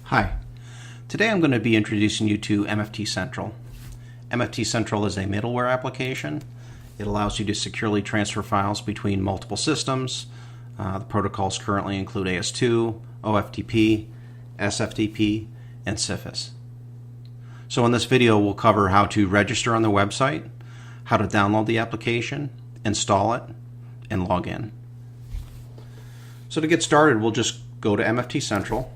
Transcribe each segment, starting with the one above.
Hi, today I'm going to be introducing you to MFTCentral. MFTCentral is a middleware application. It allows you to securely transfer files between multiple systems. The protocols currently include AS2, OFTP, SFTP, and CIFS. So in this video we'll cover how to register on the website, how to download the application, install it, and log in. So to get started, we'll just go to MFTCentral.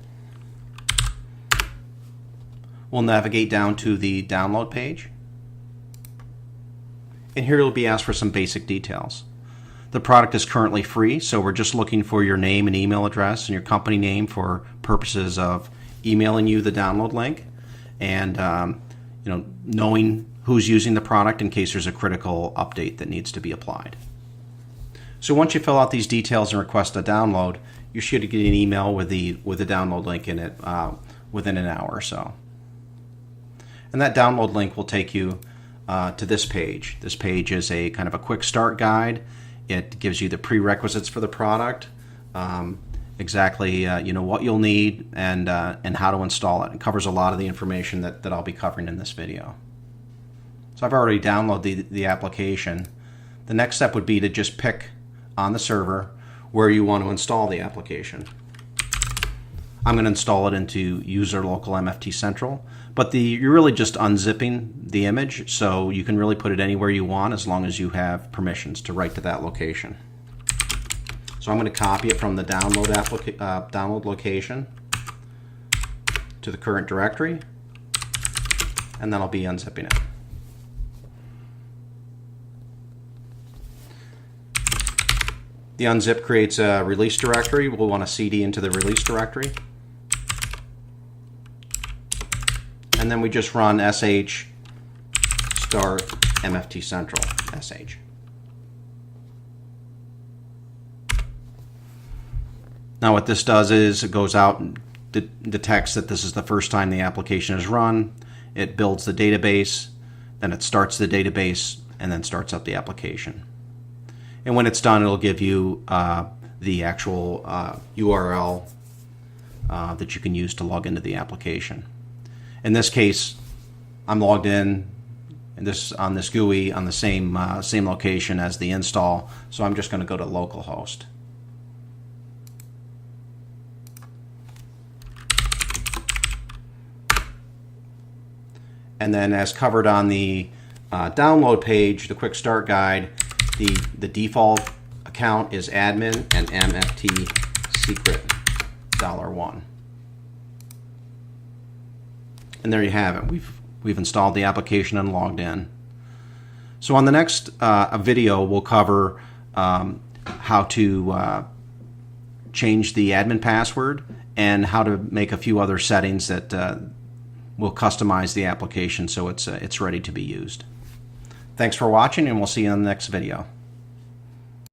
We'll navigate down to the download page. And here you'll be asked for some basic details. The product is currently free, so we're just looking for your name and email address and your company name for purposes of emailing you the download link and knowing who's using the product in case there's a critical update that needs to be applied. So once you fill out these details and request a download, you should get an email with the download link in it within an hour or so. And that download link will take you to this page. This page is a kind of a quick start guide. It gives you the prerequisites for the product, exactly what you'll need and how to install it. It covers a lot of the information that I'll be covering in this video. So I've already downloaded the application. The next step would be to just pick on the server where you want to install the application. I'm going to install it into user local MFTCentral, but you're really just unzipping the image, so you can really put it anywhere you want as long as you have permissions to write to that location. So I'm going to copy it from the download location to the current directory, and then I'll be unzipping it. The unzip creates a release directory. We'll want to CD into the release directory. And then we just run sh start MFTCentral sh. Now what this does is it goes out and detects that this is the first time the application is run. It builds the database, then it starts the database, and then starts up the application. And when it's done, it'll give you the actual URL that you can use to log into the application. In this case, I'm logged in on this GUI on the same location as the install, so I'm just going to go to localhost. And then, as covered on the download page, the quick start guide, the default account is admin and MFT secret $1. And there you have it. We've installed the application and logged in. So on the next video, we'll cover how to change the admin password and how to make a few other settings that will customize the application so it's ready to be used. Thanks for watching, and we'll see you in the next video.